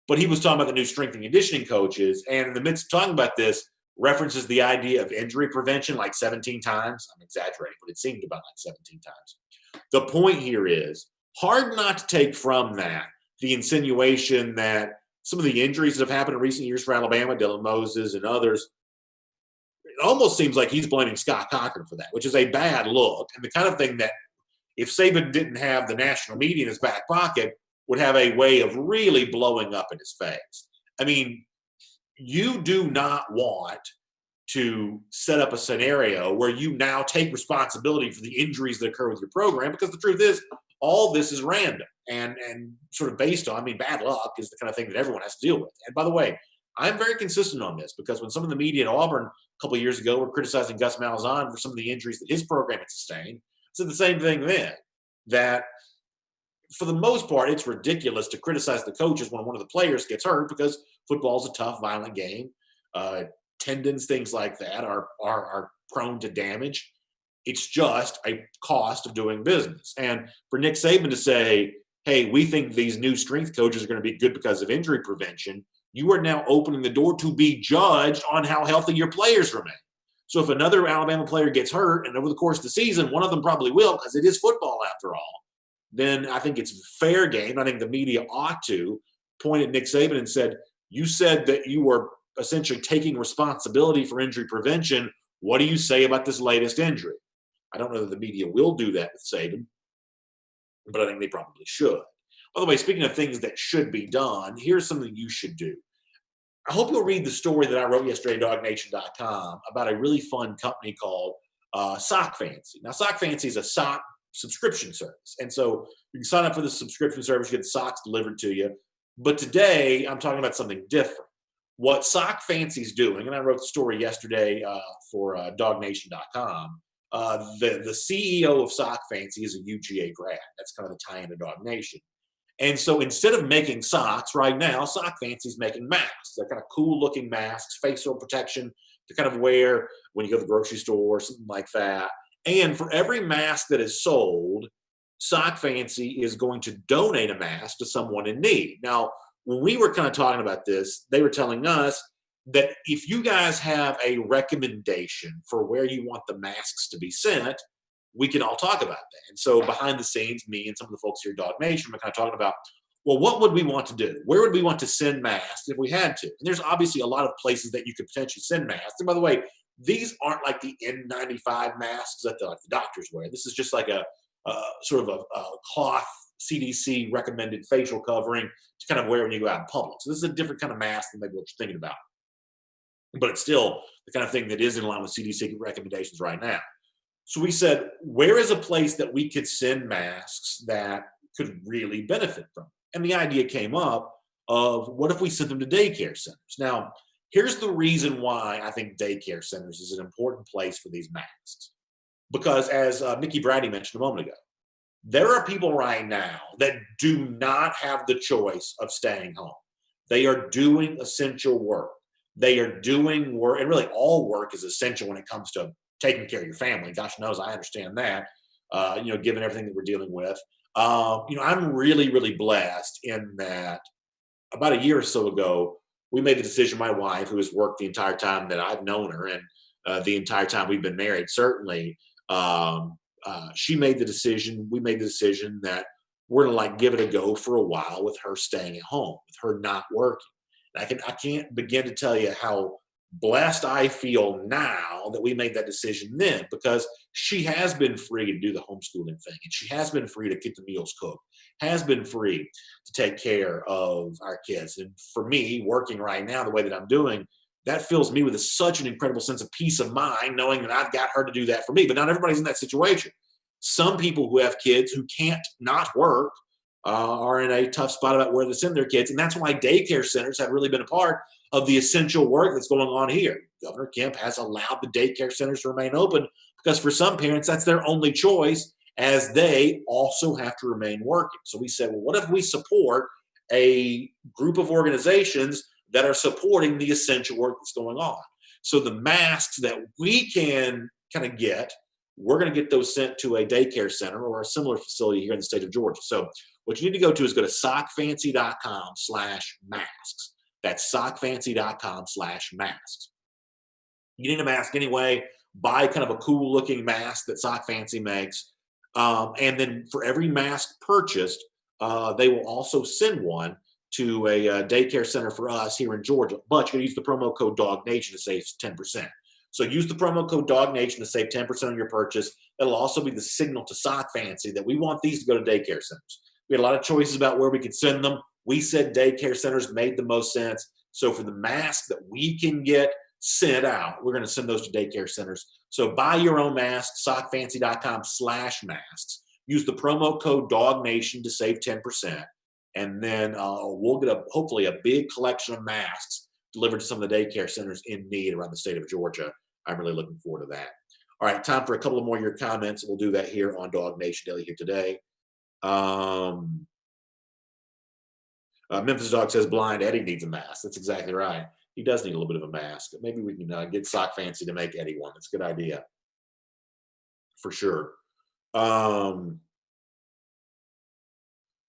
S1: But he was talking about the new strength and conditioning coaches. And in the midst of talking about this, references the idea of injury prevention like 17 times. I'm exaggerating, but it seemed about like 17 times. The point here is hard not to take from that the insinuation that some of the injuries that have happened in recent years for Alabama, Dylan Moses and others, it almost seems like he's blaming Scott Cochran for that, which is a bad look. And the kind of thing that if Saban didn't have the national media in his back pocket would have a way of really blowing up in his face. I mean, you do not want to set up a scenario where you now take responsibility for the injuries that occur with your program, because the truth is all this is random and sort of based on, bad luck is the kind of thing that everyone has to deal with. And by the way, I'm very consistent on this, because when some of the media at Auburn a couple of years ago were criticizing Gus Malzahn for some of the injuries that his program had sustained, I said the same thing then, that for the most part, it's ridiculous to criticize the coaches when one of the players gets hurt because football's a tough, violent game. Uh, Tendons, things like that, are prone to damage. It's just a cost of doing business. And for Nick Saban to say, hey, we think these new strength coaches are going to be good because of injury prevention, you are now opening the door to be judged on how healthy your players remain. So if another Alabama player gets hurt, and over the course of the season, one of them probably will because it is football after all, then I think it's fair game. I think the media ought to point at Nick Saban and said, you said that you were essentially taking responsibility for injury prevention. What do you say about this latest injury? I don't know that the media will do that with Saban, but I think they probably should. By the way, speaking of things that should be done, here's something you should do. I hope you'll read the story that I wrote yesterday at DawgNation.com about a really fun company called Sock Fancy. Now, Sock Fancy is a sock subscription service. And so you can sign up for the subscription service, you get the socks delivered to you. But today, I'm talking about something different. What Sock Fancy's doing, and I wrote the story yesterday for DawgNation.com, the CEO of Sock Fancy is a UGA grad. That's kind of the tie-in to Dog Nation. And so instead of making socks right now, Sock Fancy's making masks. They're kind of cool-looking masks, facial protection to kind of wear when you go to the grocery store or something like that. And for every mask that is sold, Sock Fancy is going to donate a mask to someone in need. Now, when we were kind of talking about this, they were telling us that if you guys have a recommendation for where you want the masks to be sent, we can all talk about that. And so behind the scenes, me and some of the folks here at Dog Nation were kind of talking about, well, what would we want to do? Where would we want to send masks if we had to? And there's obviously a lot of places that you could potentially send masks. And by the way, these aren't like the N95 masks that the doctors wear. This is just like a sort of a cloth CDC recommended facial covering to kind of wear when you go out in public. So this is a different kind of mask than maybe what you're thinking about. But it's still the kind of thing that is in line with CDC recommendations right now. So we said, where is a place that we could send masks that could really benefit from? And the idea came up of what if we sent them to daycare centers? Now, here's the reason why I think daycare centers is an important place for these masks. Because as Nikki Brady mentioned a moment ago, there are people right now that do not have the choice of staying home. They are doing essential work. They are doing work, and really all work is essential when it comes to taking care of your family. Gosh knows I understand that, given everything that we're dealing with. I'm really, really blessed in that about a year or so ago, we made the decision, my wife, who has worked the entire time that I've known her and the entire time we've been married, certainly, she made the decision, we made the decision that we're gonna give it a go for a while with her staying at home, with her not working. And I can't begin to tell you how blessed I feel now that we made that decision then, because she has been free to do the homeschooling thing, and she has been free to get the meals cooked, has been free to take care of our kids. And for me, working right now the way that I'm doing, that fills me with such an incredible sense of peace of mind, knowing that I've got her to do that for me. But not everybody's in that situation. Some people who have kids who can't not work are in a tough spot about where to send their kids. And that's why daycare centers have really been a part of the essential work that's going on here. Governor Kemp has allowed the daycare centers to remain open because for some parents, that's their only choice, as they also have to remain working. So we said, well, what if we support a group of organizations that are supporting the essential work that's going on? So the masks that we can kind of get, we're going to get those sent to a daycare center or a similar facility here in the state of Georgia. So what you need to go to is go to sockfancy.com/masks. That's sockfancy.com/masks. You need a mask anyway. Buy kind of a cool looking mask that Sock Fancy makes. And then for every mask purchased, they will also send one to a daycare center for us here in Georgia. But you can use the promo code DawgNation to save 10%. So use the promo code DawgNation to save 10% on your purchase. That'll also be the signal to Sock Fancy that we want these to go to daycare centers. We had a lot of choices about where we could send them. We said daycare centers made the most sense. So for the masks that we can get sent out, we're going to send those to daycare centers. So buy your own mask, sockfancy.com/masks. Use the promo code DawgNation to save 10%. And then we'll get hopefully a big collection of masks delivered to some of the daycare centers in need around the state of Georgia. I'm really looking forward to that. All right, time for a couple of more of your comments. We'll do that here on Dog Nation Daily here today. Um, Memphis Dog says Blind Eddie needs a mask. That's exactly right. He does need a little bit of a mask. Maybe we can get Sock Fancy to make Eddie one. That's a good idea for sure.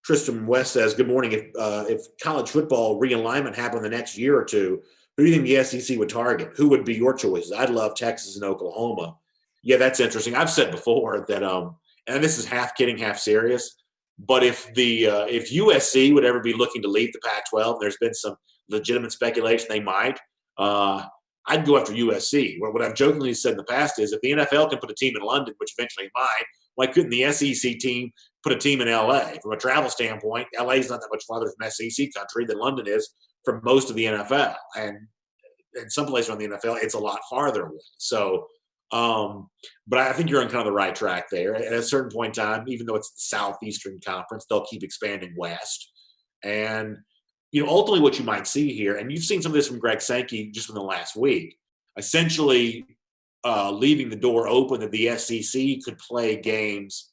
S1: Tristan West says, "Good morning. If college football realignment happened in the next year or two, who do you think the SEC would target? Who would be your choices? I'd love Texas and Oklahoma." Yeah, that's interesting. I've said before that, and this is half kidding, half serious. But if USC would ever be looking to leave the Pac-12, there's been some legitimate speculation they might. Uh, I'd go after USC. What I've jokingly said in the past is, if the NFL can put a team in London, which eventually it might, why couldn't the SEC team put a team in LA? From a travel standpoint, LA is not that much farther from SEC country than London is from most of the NFL. And in some places around the NFL, it's a lot farther away. So, but I think you're on kind of the right track there. At a certain point in time, even though it's the Southeastern Conference, they'll keep expanding west. And, ultimately what you might see here, and you've seen some of this from Greg Sankey just in the last week, essentially leaving the door open that the SEC could play games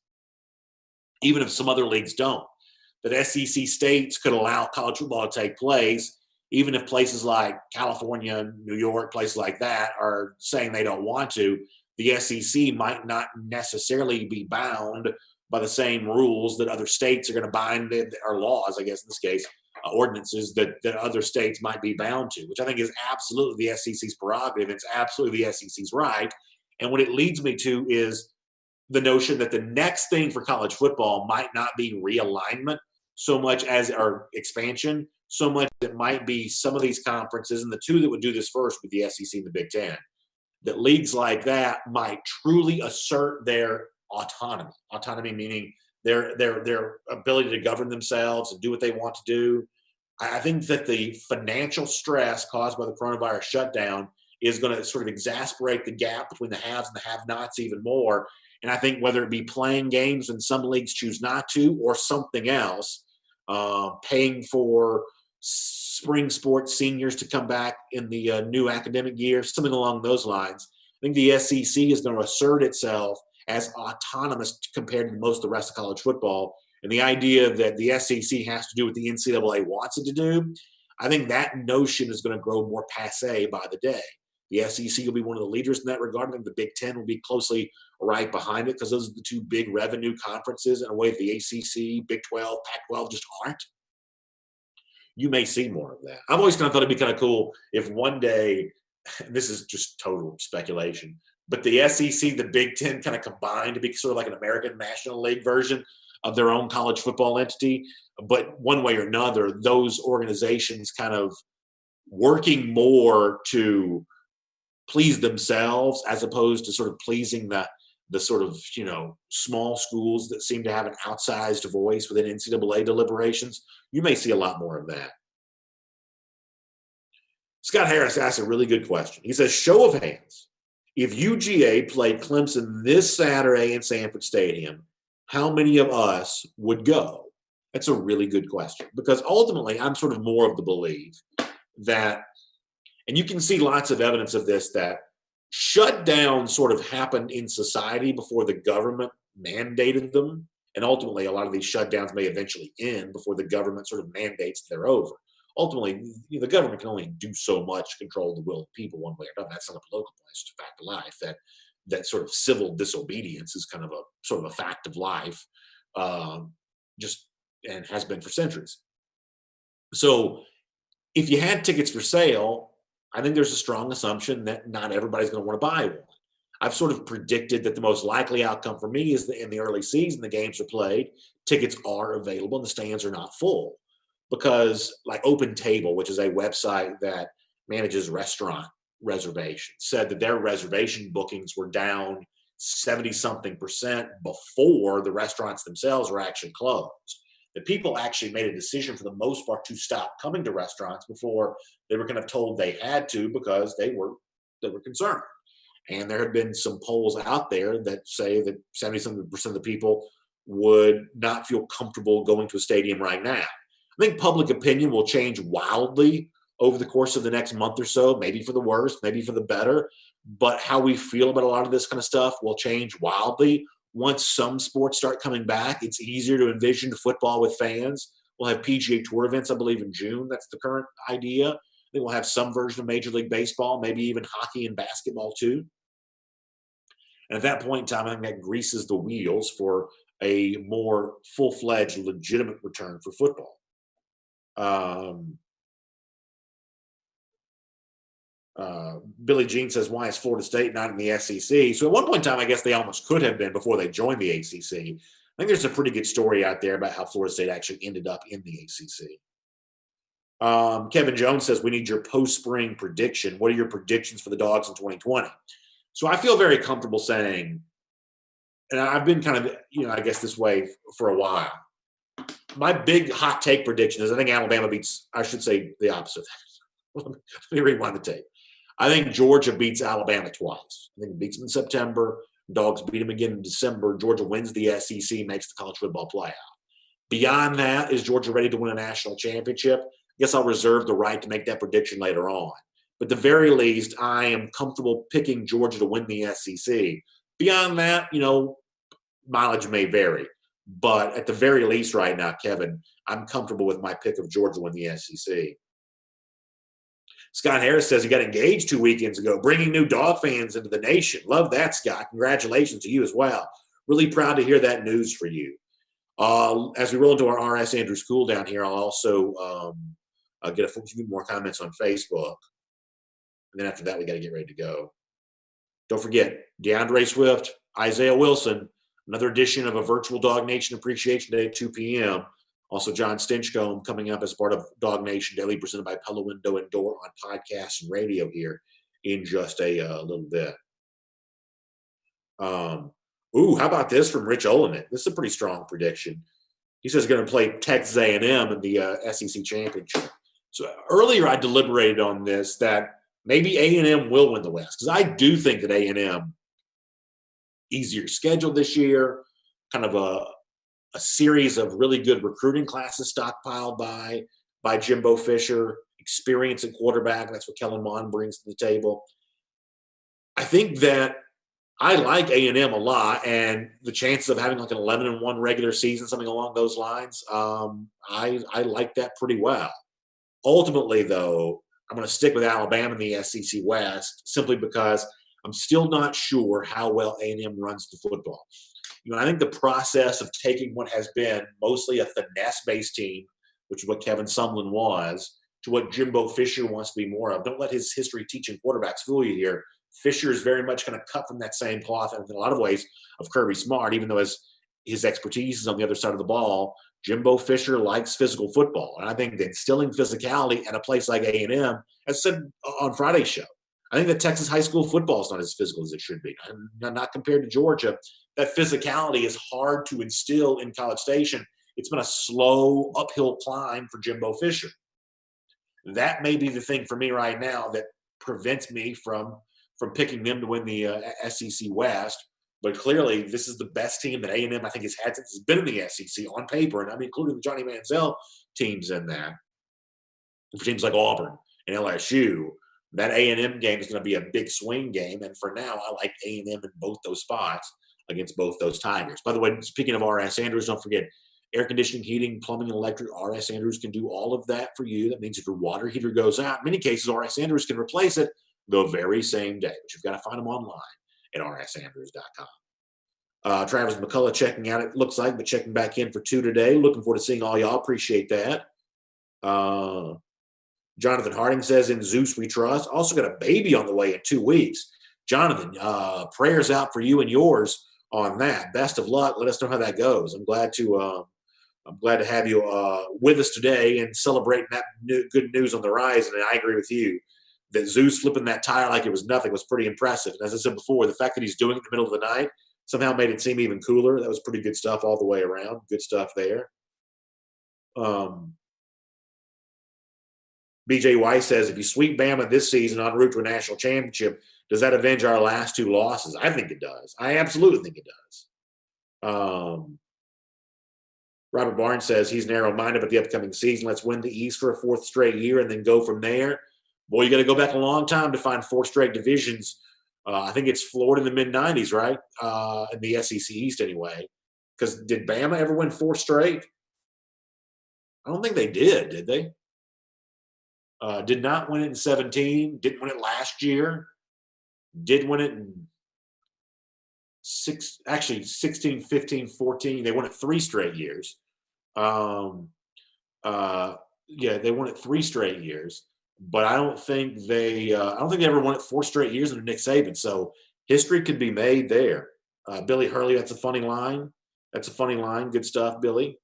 S1: even if some other leagues don't. That SEC states could allow college football to take place, even if places like California, New York, places like that are saying they don't want to. The SEC might not necessarily be bound by the same rules that other states are going to bind, or laws, I guess in this case, ordinances that other states might be bound to, which I think is absolutely the SEC's prerogative. It's absolutely the SEC's right. And what it leads me to is the notion that the next thing for college football might not be realignment so much as, or expansion, so much it might be some of these conferences, and the two that would do this first would be the SEC and the Big Ten, that leagues like that might truly assert their autonomy. Autonomy meaning their ability to govern themselves and do what they want to do. I think that the financial stress caused by the coronavirus shutdown is going to sort of exasperate the gap between the haves and the have-nots even more. And I think whether it be playing games and some leagues choose not to, or something else, paying for spring sports seniors to come back in the new academic year, something along those lines. I think the SEC is going to assert itself as autonomous compared to most of the rest of college football. And the idea that the SEC has to do what the NCAA wants it to do, I think that notion is going to grow more passe by the day. The SEC will be one of the leaders in that regard. I think the Big Ten will be closely right behind it, because those are the two big revenue conferences in a way the ACC, Big 12, Pac-12 just aren't. You may see more of that. I've always kind of thought it'd be kind of cool if one day, this is just total speculation, but the SEC, the Big Ten kind of combined to be sort of like an American National League version of their own college football entity. But one way or another, those organizations kind of working more to please themselves as opposed to sort of pleasing the sort of, small schools that seem to have an outsized voice within NCAA deliberations. You may see a lot more of that. Scott Harris asks a really good question. He says, show of hands, if UGA played Clemson this Saturday in Sanford Stadium, how many of us would go? That's a really good question, because ultimately I'm sort of more of the belief that, and you can see lots of evidence of this, that shutdowns sort of happened in society before the government mandated them. And ultimately, a lot of these shutdowns may eventually end before the government sort of mandates they're over. Ultimately, the government can only do so much to control the will of people one way or another. That's not a political place. It's a fact of life. That sort of civil disobedience is kind of a sort of a fact of life, just and has been for centuries. So if you had tickets for sale, I think there's a strong assumption that not everybody's going to want to buy one. I've sort of predicted that the most likely outcome for me is that in the early season, the games are played, tickets are available, and the stands are not full. Because like Open Table, which is a website that manages restaurant reservations, said that their reservation bookings were down 70-something% before the restaurants themselves were actually closed. That people actually made a decision for the most part to stop coming to restaurants before they were kind of told they had to, because they were concerned. And there have been some polls out there that say that 70-something% of the people would not feel comfortable going to a stadium right now. I think public opinion will change wildly over the course of the next month or so, maybe for the worse, maybe for the better. But how we feel about a lot of this kind of stuff will change wildly once some sports start coming back, it's easier to envision football with fans. We'll have PGA Tour events, I believe, in June. That's the current idea. I think we'll have some version of Major League Baseball, maybe even hockey and basketball too. And at that point in time, I think that greases the wheels for a more full-fledged, legitimate return for football. Billy Jean says, why is Florida State not in the SEC? So at one point in time, I guess they almost could have been before they joined the ACC. I think there's a pretty good story out there about how Florida State actually ended up in the ACC. Kevin Jones says, we need your post-spring prediction. What are your predictions for the Dogs in 2020? So I feel very comfortable saying, and I've been kind of, I guess this way for a while. My big hot take prediction is I think Alabama beats, I should say the opposite. Let me rewind the tape. I think Georgia beats Alabama twice. I think it beats them in September. Dogs beat them again in December. Georgia wins the SEC, makes the college football playoff. Beyond that, is Georgia ready to win a national championship? I guess I'll reserve the right to make that prediction later on. But at the very least, I am comfortable picking Georgia to win the SEC. Beyond that, mileage may vary. But at the very least right now, Kevin, I'm comfortable with my pick of Georgia to win the SEC. Scott Harris says he got engaged 2 weekends ago, bringing new Dog fans into the nation. Love that, Scott. Congratulations to you as well. Really proud to hear that news for you. As we roll into our RS Andrews cool down here, I'll also get a few more comments on Facebook. And then after that, we got to get ready to go. Don't forget, DeAndre Swift, Isaiah Wilson, another edition of a virtual DawgNation Appreciation Day at 2 p.m. Also, John Stinchcomb coming up as part of DawgNation Daily, presented by Pella Window and Door on podcast and radio here in just a little bit. How about this from Rich Olenek? This is a pretty strong prediction. He says he's going to play Texas A&M in the SEC championship. So earlier I deliberated on this, that maybe A&M will win the West, because I do think that A&M, easier schedule this year, kind of a series of really good recruiting classes stockpiled by Jimbo Fisher, experience at quarterback. That's what Kellen Mond brings to the table. I think that I like A&M a lot, and the chances of having like an 11-1 regular season, something along those lines, I like that pretty well. Ultimately, though, I'm going to stick with Alabama in the SEC West simply because I'm still not sure how well A&M runs the football. I think the process of taking what has been mostly a finesse-based team, which is what Kevin Sumlin was, to what Jimbo Fisher wants to be more of. Don't let his history teaching quarterbacks fool you here. Fisher is very much going to cut from that same cloth in a lot of ways of Kirby Smart, even though his expertise is on the other side of the ball. Jimbo Fisher likes physical football. And I think that instilling physicality at a place like A&M, as I said on Friday's show, I think that Texas high school football is not as physical as it should be. Not compared to Georgia. That physicality is hard to instill in College Station. It's been a slow uphill climb for Jimbo Fisher. That may be the thing for me right now that prevents me from picking them to win the SEC West. But clearly, this is the best team that A&M, I think, has had since it's been in the SEC on paper, and including the Johnny Manziel teams in that. For teams like Auburn and LSU, that A&M game is going to be a big swing game. And for now, I like A&M in both those spots against both those Tigers. By the way, speaking of RS Andrews, don't forget, air conditioning, heating, plumbing, and electric, RS Andrews can do all of that for you. That means if your water heater goes out, in many cases, RS Andrews can replace it the very same day. But you've got to find them online at rsandrews.com. Travis McCullough checking out, it looks like, but checking back in for 2 today. Looking forward to seeing all y'all. Appreciate that. Jonathan Harding says, in Zeus we trust. Also got a baby on the way in 2 weeks. Jonathan, prayers out for you and yours on that. Best of luck. Let us know how that goes. I'm glad to have you with us today and celebrating that good news on the rise. And I agree with you that Zeus flipping that tire like it was nothing was pretty impressive. And as I said before, the fact that he's doing it in the middle of the night somehow made it seem even cooler. That was pretty good stuff all the way around. Good stuff there. BJ Weiss says, if you sweep Bama this season en route to a national championship, does that avenge our last 2 losses? I think it does. I absolutely think it does. Robert Barnes says he's narrow-minded about the upcoming season. Let's win the East for a 4th straight year and then go from there. Boy, you got to go back a long time to find 4 straight divisions I think it's Florida in the mid-90s, right? In the SEC East anyway. Because did Bama ever win 4 straight? I don't think they did they? Did not win it in 17. Didn't win it last year. Did win it in 16, 15, 14. They won it 3 straight years. Um, yeah, they won it 3 straight years. But I don't think they ever won it 4 straight years under Nick Saban. So history could be made there. Billy Hurley, that's a funny line. That's a funny line. Good stuff, Billy.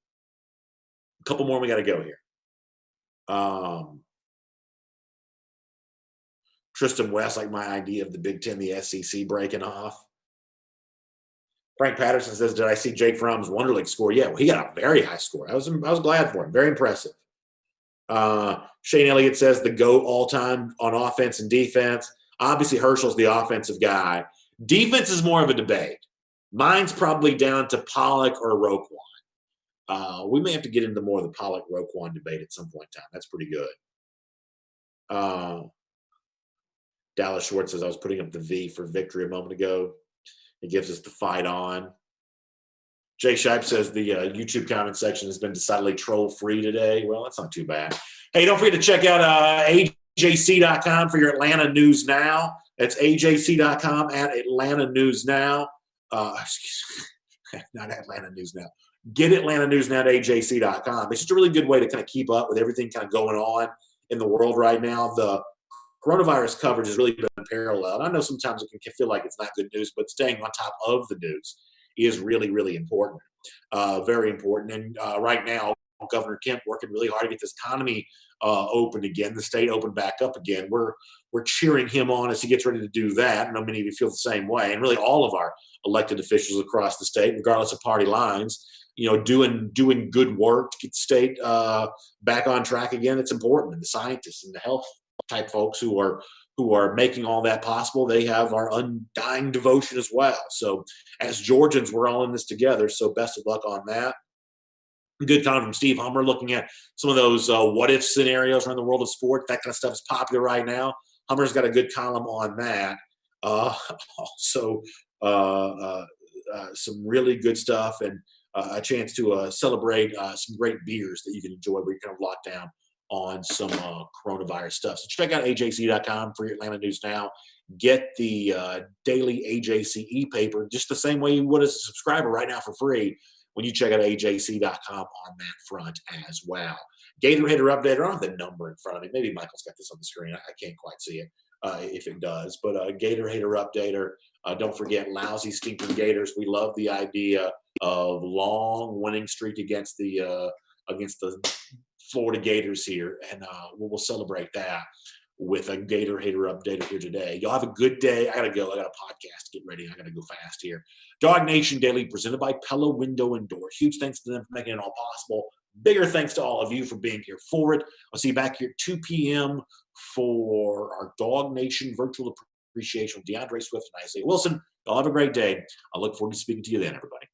S1: A couple more we got to go here. Tristan West, like my idea of the Big Ten, the SEC breaking off. Frank Patterson says, "Did I see Jake Fromm's Wonder League score?" Yeah, well, he got a very high score. I was glad for him. Very impressive. Shane Elliott says the GOAT all time on offense and defense. Obviously, Herschel's the offensive guy. Defense is more of a debate. Mine's probably down to Pollock or Roquan. We may have to get into more of the Pollock-Roquan debate at some point in time. That's pretty good. Dallas Schwartz says, I was putting up the V for victory a moment ago. It gives us the fight on. Jay Shipe says the YouTube comment section has been decidedly troll-free today. Well, that's not too bad. Hey, don't forget to check out AJC.com for your Atlanta News Now. That's AJC.com at Atlanta News Now. Not Atlanta News Now. Get Atlanta News Now at AJC.com. It's just a really good way to kind of keep up with everything kind of going on in the world right now. The coronavirus coverage has really been parallel. I know sometimes it can feel like it's not good news, but staying on top of the news is really, really important. Very important. And right now, Governor Kemp working really hard to get this economy open again, the state open back up again. We're cheering him on as he gets ready to do that. I know many of you feel the same way. And really all of our elected officials across the state, regardless of party lines, doing good work to get the state back on track again. It's important. And the scientists and the health type folks who are making all that possible, they have our undying devotion as well. So as Georgians, we're all in this together. So best of luck on that. Good comment from Steve Hummer looking at some of those what if scenarios around the world of sport. That kind of stuff is popular right now. Hummer's got a good column on that. Also, some really good stuff and a chance to celebrate some great beers that you can enjoy where you're kind of locked down on some coronavirus stuff. So check out AJC.com for your Atlanta News Now. Get the daily AJC e-paper just the same way you would as a subscriber right now for free when you check out AJC.com on that front as well. Gator Hitter Updater, I don't have the number in front of me. Maybe Michael's got this on the screen. I can't quite see it if it does. But Gator Hitter Updater, don't forget Lousy Stinking Gators. We love the idea of long winning streak against the Florida Gators here, and we'll celebrate that with a Gator Hater Updater here today. Y'all have a good day. I got to go. I got a podcast to get ready. I got to go fast here. DawgNation Daily presented by Pella Window and Door. Huge thanks to them for making it all possible. Bigger thanks to all of you for being here for it. I'll see you back here at 2 p.m. for our DawgNation Virtual Appreciation with DeAndre Swift and Isaiah Wilson. Y'all have a great day. I look forward to speaking to you then, everybody.